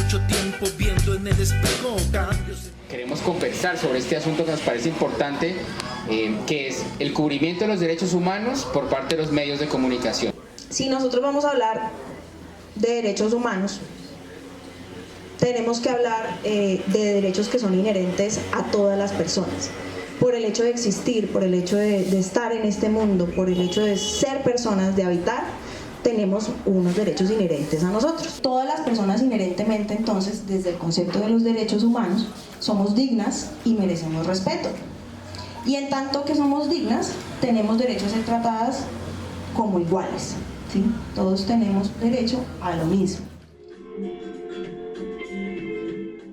mucho tiempo viendo en el espejo cambios. Queremos conversar sobre este asunto que nos parece importante, que es el cubrimiento de los derechos humanos por parte de los medios de comunicación. Si nosotros vamos a hablar de derechos humanos, tenemos que hablar de derechos que son inherentes a todas las personas. Por el hecho de existir, por el hecho de estar en este mundo, por el hecho de ser personas, de habitar, tenemos unos derechos inherentes a nosotros. Todas las personas inherentemente, entonces, desde el concepto de los derechos humanos, somos dignas y merecemos respeto. Y en tanto que somos dignas, tenemos derecho a ser tratadas como iguales, ¿sí? Todos tenemos derecho a lo mismo.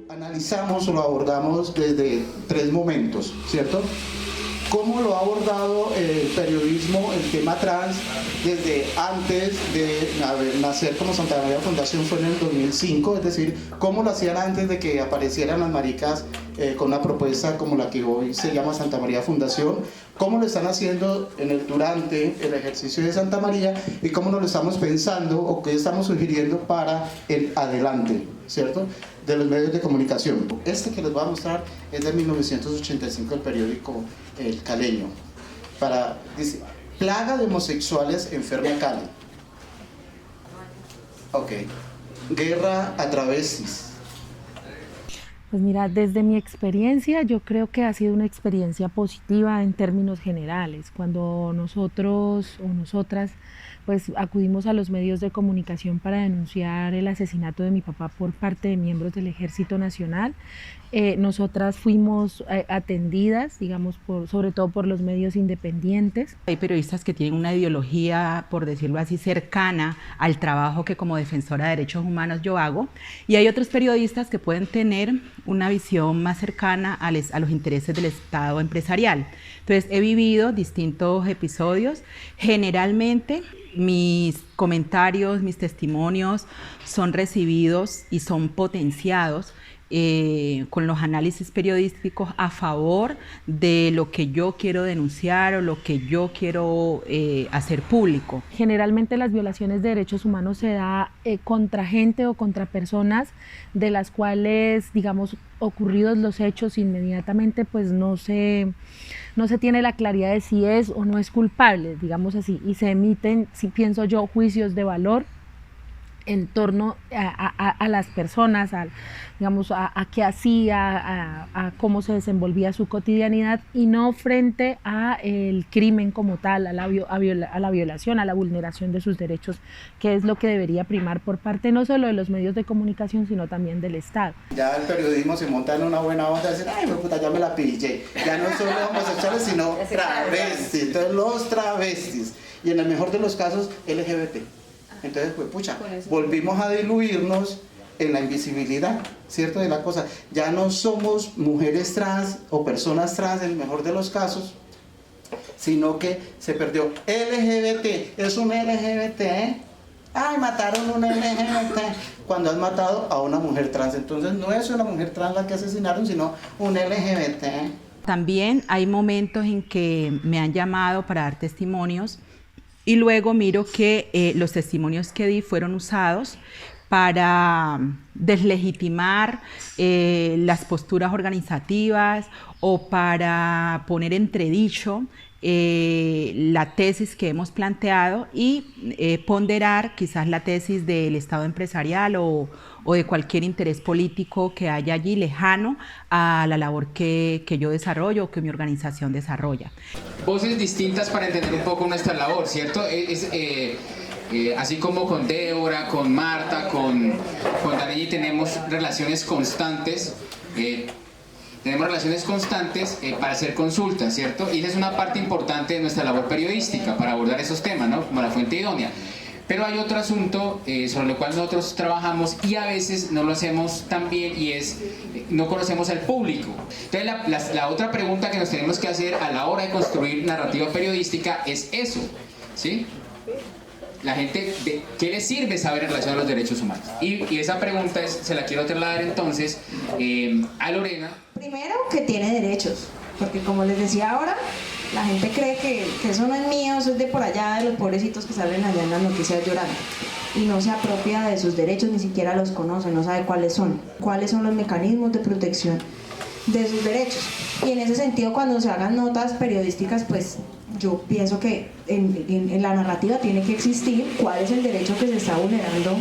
Analizamos o lo abordamos desde 3 momentos, ¿cierto? ¿Cómo lo ha abordado el periodismo, el tema trans, desde antes de nacer como Santa María Fundación? Fue en el 2005, es decir, ¿cómo lo hacían antes de que aparecieran las maricas con una propuesta como la que hoy se llama Santa María Fundación? ¿Cómo lo están haciendo durante el ejercicio de Santa María y cómo nos lo estamos pensando o qué estamos sugiriendo para el adelante, ¿cierto?, de los medios de comunicación? Este que les voy a mostrar es de 1985, el periódico El Caleño. Dice, plaga de homosexuales enferma Cali. Ok. Guerra a travestis. Pues mira, desde mi experiencia yo creo que ha sido una experiencia positiva en términos generales. Cuando nosotros o nosotras pues acudimos a los medios de comunicación para denunciar el asesinato de mi papá por parte de miembros del Ejército Nacional, nosotras fuimos atendidas, digamos, sobre todo por los medios independientes. Hay periodistas que tienen una ideología, por decirlo así, cercana al trabajo que como defensora de derechos humanos yo hago, y hay otros periodistas que pueden tener una visión más cercana a los intereses del Estado empresarial. Entonces he vivido distintos episodios. Generalmente mis comentarios, mis testimonios son recibidos y son potenciados con los análisis periodísticos a favor de lo que yo quiero denunciar o lo que yo quiero hacer público. Generalmente las violaciones de derechos humanos se da contra gente o contra personas de las cuales, digamos, ocurridos los hechos inmediatamente, pues no se tiene la claridad de si es o no es culpable, digamos así, y se emiten, si pienso yo, juicios de valor en torno a las personas, digamos, a qué hacía, a cómo se desenvolvía su cotidianidad, y no frente a el crimen como tal, a la violación, a la vulneración de sus derechos, que es lo que debería primar por parte no solo de los medios de comunicación, sino también del Estado. Ya el periodismo se monta en una buena onda de decir, ay, puta, ya me la pillé. Ya no son los homosexuales, sino travestis. Entonces, los travestis. Y en el mejor de los casos, LGBT. Entonces, pues pucha, volvimos a diluirnos en la invisibilidad, ¿cierto?, de la cosa. Ya no somos mujeres trans o personas trans en el mejor de los casos, sino que se perdió. LGBT, es un LGBT, ¿eh? Ay, mataron un LGBT, cuando han matado a una mujer trans. Entonces no es una mujer trans la que asesinaron, sino un LGBT. También hay momentos en que me han llamado para dar testimonios y luego miro que los testimonios que di fueron usados para deslegitimar las posturas organizativas o para poner entredicho la tesis que hemos planteado y ponderar quizás la tesis del Estado empresarial o de cualquier interés político que haya allí lejano a la labor que yo desarrollo o que mi organización desarrolla. Voces distintas para entender un poco nuestra labor, ¿cierto? Así como con Débora, con Marta, con Darelli tenemos relaciones constantes. Para hacer consultas, ¿cierto? Y esa es una parte importante de nuestra labor periodística para abordar esos temas, ¿no?, como la fuente idónea. Pero hay otro asunto sobre el cual nosotros trabajamos y a veces no lo hacemos tan bien, y es no conocemos al público. Entonces la otra pregunta que nos tenemos que hacer a la hora de construir narrativa periodística es eso, ¿sí? La gente, ¿qué le sirve saber en relación a los derechos humanos? Y esa pregunta se la quiero trasladar entonces a Lorena. Primero, que tiene derechos, porque como les decía ahora, la gente cree que eso no es mío, eso es de por allá, de los pobrecitos que salen allá en las noticias llorando. y no se apropia de sus derechos, ni siquiera los conoce, no sabe cuáles son los mecanismos de protección de sus derechos. Y en ese sentido, cuando se hagan notas periodísticas, pues yo pienso que en la narrativa tiene que existir cuál es el derecho que se está vulnerando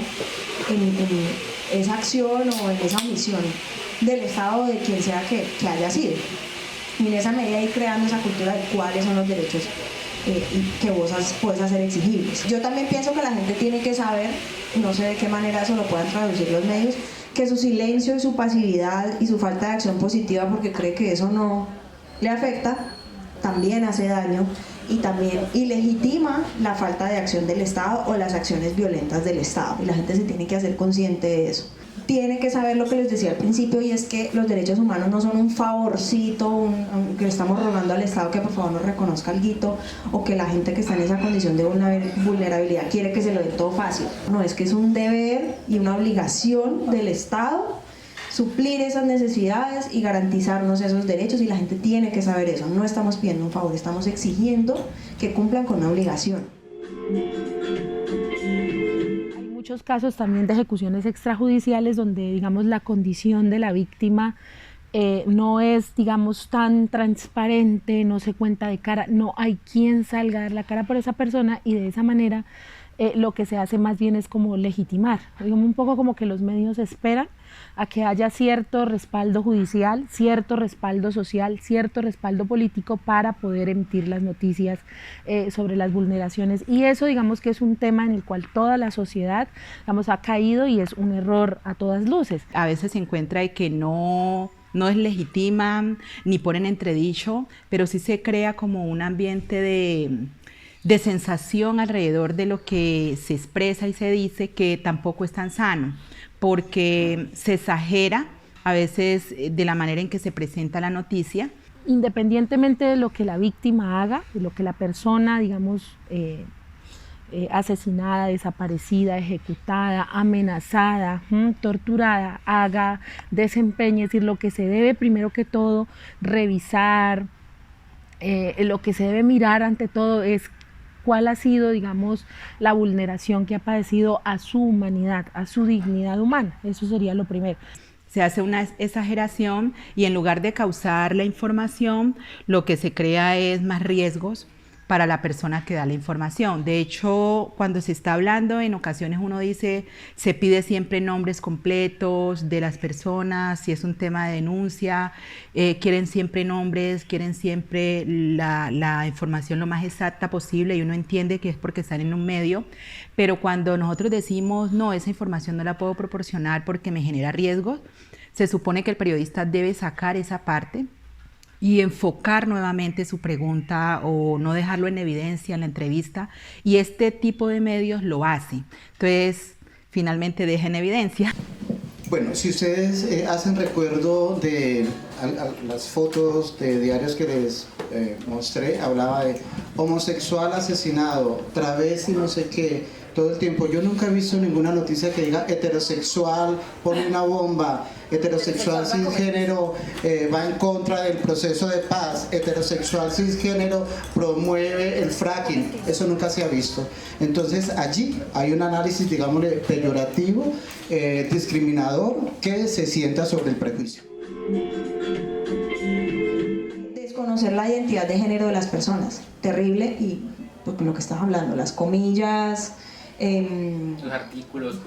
en esa acción o en esa omisión del Estado, de quien sea que haya sido. Y en esa medida ir creando esa cultura de cuáles son los derechos que vos puedes hacer exigibles. Yo también pienso que la gente tiene que saber, no sé de qué manera eso lo puedan traducir los medios, que su silencio y su pasividad y su falta de acción positiva, porque cree que eso no le afecta, también hace daño y también ilegitima la falta de acción del Estado o las acciones violentas del Estado. Y la gente se tiene que hacer consciente de eso. Tiene que saber lo que les decía al principio, y es que los derechos humanos no son un favorcito, que le estamos rogando al Estado que por favor nos reconozca alguito, o que la gente que está en esa condición de vulnerabilidad quiere que se lo dé todo fácil. No, es que es un deber y una obligación del Estado suplir esas necesidades y garantizarnos esos derechos, y la gente tiene que saber eso. No estamos pidiendo un favor, estamos exigiendo que cumplan con una obligación. Muchos casos también de ejecuciones extrajudiciales donde, digamos, la condición de la víctima no es, digamos, tan transparente, no se cuenta de cara, no hay quien salga a dar la cara por esa persona, y de esa manera lo que se hace más bien es como legitimar, digamos, un poco como que los medios esperan a que haya cierto respaldo judicial, cierto respaldo social, cierto respaldo político para poder emitir las noticias sobre las vulneraciones, y eso, digamos, que es un tema en el cual toda la sociedad, digamos, ha caído, y es un error a todas luces. A veces se encuentra de que no es legítima ni ponen entredicho, pero sí se crea como un ambiente de sensación alrededor de lo que se expresa y se dice, que tampoco es tan sano, porque se exagera a veces de la manera en que se presenta la noticia. Independientemente de lo que la víctima haga, de lo que la persona, digamos, asesinada, desaparecida, ejecutada, amenazada, torturada, haga, desempeñe, es decir, lo que se debe primero que todo revisar, lo que se debe mirar ante todo es cuál ha sido, digamos, la vulneración que ha padecido a su humanidad, a su dignidad humana. Eso sería lo primero. Se hace una exageración, y en lugar de causar la información, lo que se crea es más riesgos para la persona que da la información. De hecho, cuando se está hablando, en ocasiones uno dice, se pide siempre nombres completos de las personas, si es un tema de denuncia, quieren siempre nombres, quieren siempre la información lo más exacta posible, y uno entiende que es porque están en un medio, pero cuando nosotros decimos, no, esa información no la puedo proporcionar porque me genera riesgos, se supone que el periodista debe sacar esa parte y enfocar nuevamente su pregunta, o no dejarlo en evidencia en la entrevista, y este tipo de medios lo hace. Entonces, finalmente deja en evidencia. Bueno, si ustedes hacen recuerdo de las fotos de diarios que les mostré, hablaba de homosexual asesinado, travesti, no sé qué, todo el tiempo. Yo nunca he visto ninguna noticia que diga heterosexual pone una bomba, heterosexual cisgénero va en contra del proceso de paz, heterosexual cisgénero promueve el fracking. Eso nunca se ha visto. Entonces allí hay un análisis, digámosle, peyorativo, discriminador, que se sienta sobre el prejuicio. Desconocer la identidad de género de las personas, terrible, y pues, lo que estás hablando, las comillas, los artículos,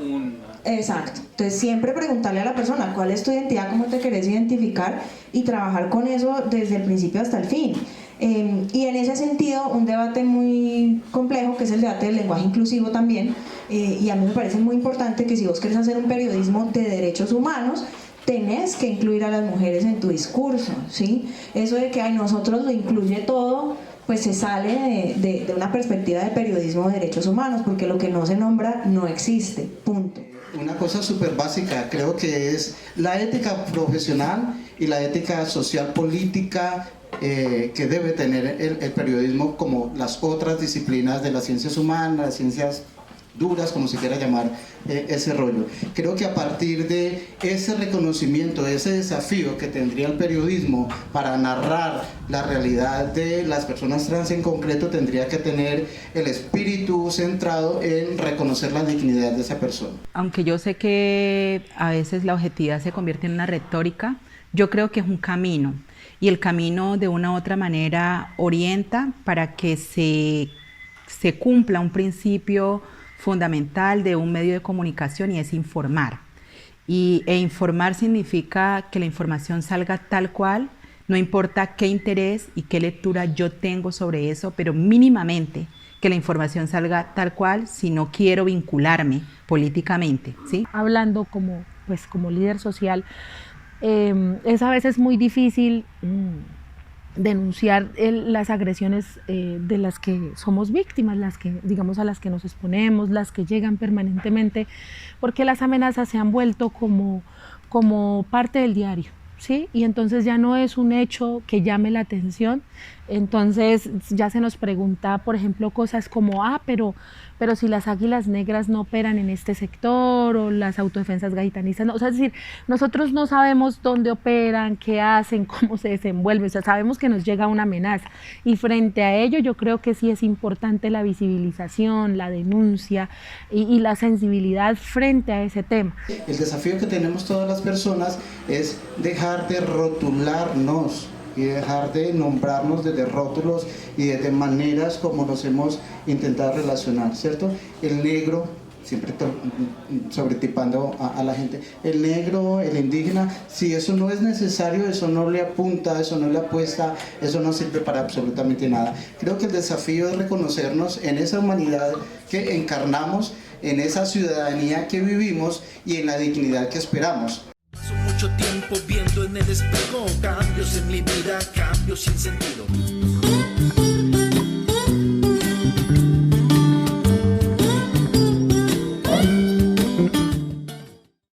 exacto. Entonces siempre preguntarle a la persona cuál es tu identidad, cómo te querés identificar, y trabajar con eso desde el principio hasta el fin. Y en ese sentido, un debate muy complejo, que es el debate del lenguaje inclusivo también, y a mí me parece muy importante que si vos querés hacer un periodismo de derechos humanos, tenés que incluir a las mujeres en tu discurso, ¿sí? Eso de que nosotros lo incluye todo, pues se sale de una perspectiva de periodismo de derechos humanos, porque lo que no se nombra no existe, punto. Una cosa súper básica, creo que es la ética profesional y la ética social política que debe tener el periodismo, como las otras disciplinas de las ciencias humanas, las ciencias duras, como se quiera llamar ese rollo. Creo que a partir de ese reconocimiento, de ese desafío que tendría el periodismo para narrar la realidad de las personas trans en concreto, tendría que tener el espíritu centrado en reconocer la dignidad de esa persona. Aunque yo sé que a veces la objetividad se convierte en una retórica, yo creo que es un camino, y el camino de una u otra manera orienta para que se cumpla un principio fundamental de un medio de comunicación, y es informar. E informar significa que la información salga tal cual, no importa qué interés y qué lectura yo tengo sobre eso, pero mínimamente que la información salga tal cual si no quiero vincularme políticamente, ¿sí? Hablando como líder social, es a veces muy difícil denunciar las agresiones de las que somos víctimas, a las que nos exponemos, las que llegan permanentemente, porque las amenazas se han vuelto como parte del diario, ¿sí? Y entonces ya no es un hecho que llame la atención. Entonces ya se nos pregunta, por ejemplo, cosas como, pero si las águilas negras no operan en este sector, o las autodefensas gaitanistas, no, o sea, es decir, nosotros no sabemos dónde operan, qué hacen, cómo se desenvuelven, o sea, sabemos que nos llega una amenaza, y frente a ello yo creo que sí es importante la visibilización, la denuncia y la sensibilidad frente a ese tema. El desafío que tenemos todas las personas es dejar de rotularnos y dejar de nombrarnos desde rótulos y desde maneras como nos hemos intentado relacionar, ¿cierto? El negro, siempre sobretipando a la gente, el negro, el indígena, si eso no es necesario, eso no le apunta, eso no le apuesta, eso no sirve para absolutamente nada. Creo que el desafío es reconocernos en esa humanidad que encarnamos, en esa ciudadanía que vivimos y en la dignidad que esperamos. Paso mucho tiempo viendo en el espejo cambios en mi vida, cambios sin sentido.